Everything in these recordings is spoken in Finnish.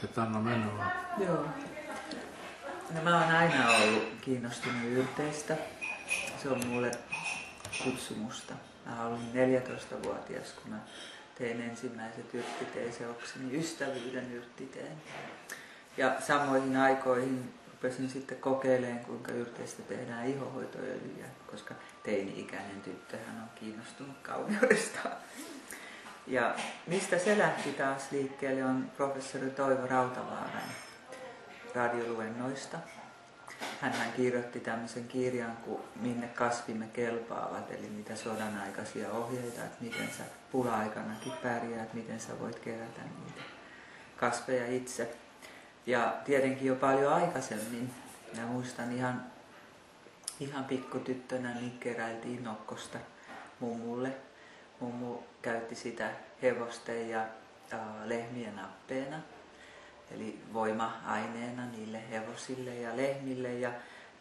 Et anna mennä vaan. Joo. No mä oon aina ollut kiinnostunut yrteistä. Se on mulle kutsumusta. Mä olin 14-vuotias, kun mä tein ensimmäiset yrttiteeseokseni, ystävyyden yrttiteen. Ja samoihin aikoihin rupesin sitten kokeilemaan, kuinka yrteistä tehdään ihohoitoöljyjä, koska teini-ikäinen tyttöhän on kiinnostunut kauneudestaan. Ja mistä se lähti taas liikkeelle on professori Toivo Rautavaaran radioluennoista. Hän kirjoitti tämmöisen kirjan kuin Minne kasvimme kelpaavat, eli niitä sodan aikaisia ohjeita, että miten sä pula-aikanakin pärjäät, miten sä voit kerätä niitä kasveja itse. Ja tietenkin jo paljon aikaisemmin, mä muistan ihan pikkutyttönä, niin keräiltiin nokkosta mummulle. Mummu käytti sitä hevosten ja lehmien nappeena, eli voima-aineena niille hevosille ja lehmille. Ja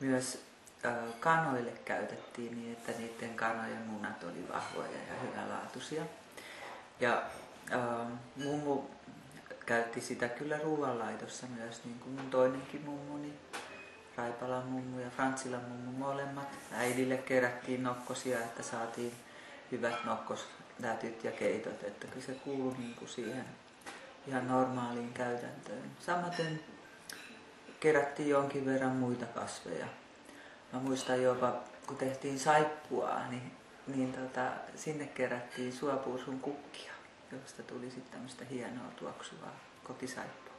myös kanoille käytettiin niin, että niiden kanojen munat oli vahvoja ja hyvälaatuisia. Ja mummu käytti sitä kyllä ruoanlaitossa myös, niin kuin mun toinenkin mummuni, Raipalan mummu ja Frantsilan mummu molemmat. Äidille kerättiin nokkosia, että saatiin hyvät nokkoslätyt ja keitot, että kyllä se kuului niin kuin siihen ihan normaaliin käytäntöön. Samaten kerättiin jonkin verran muita kasveja. Mä muistan jopa, kun tehtiin saippua, niin sinne kerättiin suopuusun kukkia, josta tuli sitten tämmöistä hienoa tuoksuvaa kotisaippua.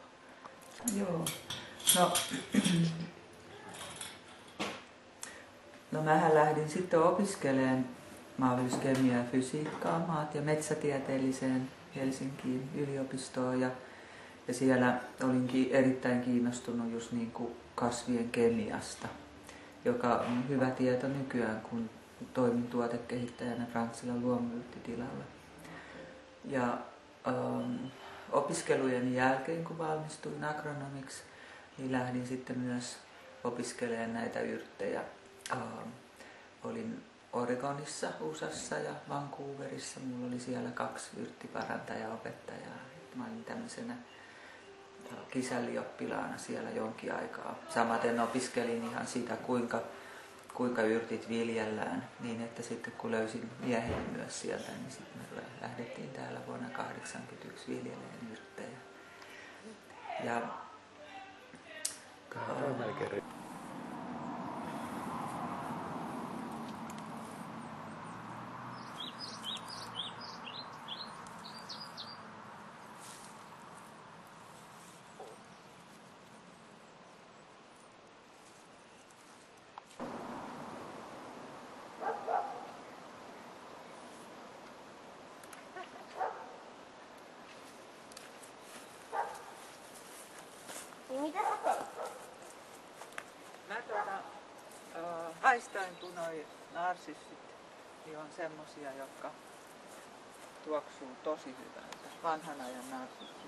Joo. No mähän lähdin sitten opiskelemaan maanviljelyskemiaa ja fysiikkaa, maat- ja metsätieteelliseen Helsinkiin yliopistoon ja siellä olinkin erittäin kiinnostunut just niin kuin kasvien kemiasta, joka on hyvä tieto nykyään, kun toimin tuotekehittäjänä Frantsilan luomuyrttitilalla. Ja opiskelujen jälkeen, kun valmistuin agronomiksi, niin lähdin sitten myös opiskelemaan näitä yrttejä. Olin Oregonissa, USAssa ja Vancouverissa. Mulla oli siellä 2 yrttiparantajaopettajaa. Mä olin tämmöisenä kisällioppilaana siellä jonkin aikaa. Samaten opiskelin ihan sitä, kuinka yrtit viljellään, niin että sitten kun löysin miehen myös sieltä, niin sitten me lähdettiin täällä vuonna 1981 viljelemään yrttejä. Ja haistan, kun noi narsissit niin on semmosia, jotka tuoksuu tosi hyvältä. Vanhan ajan narsissit.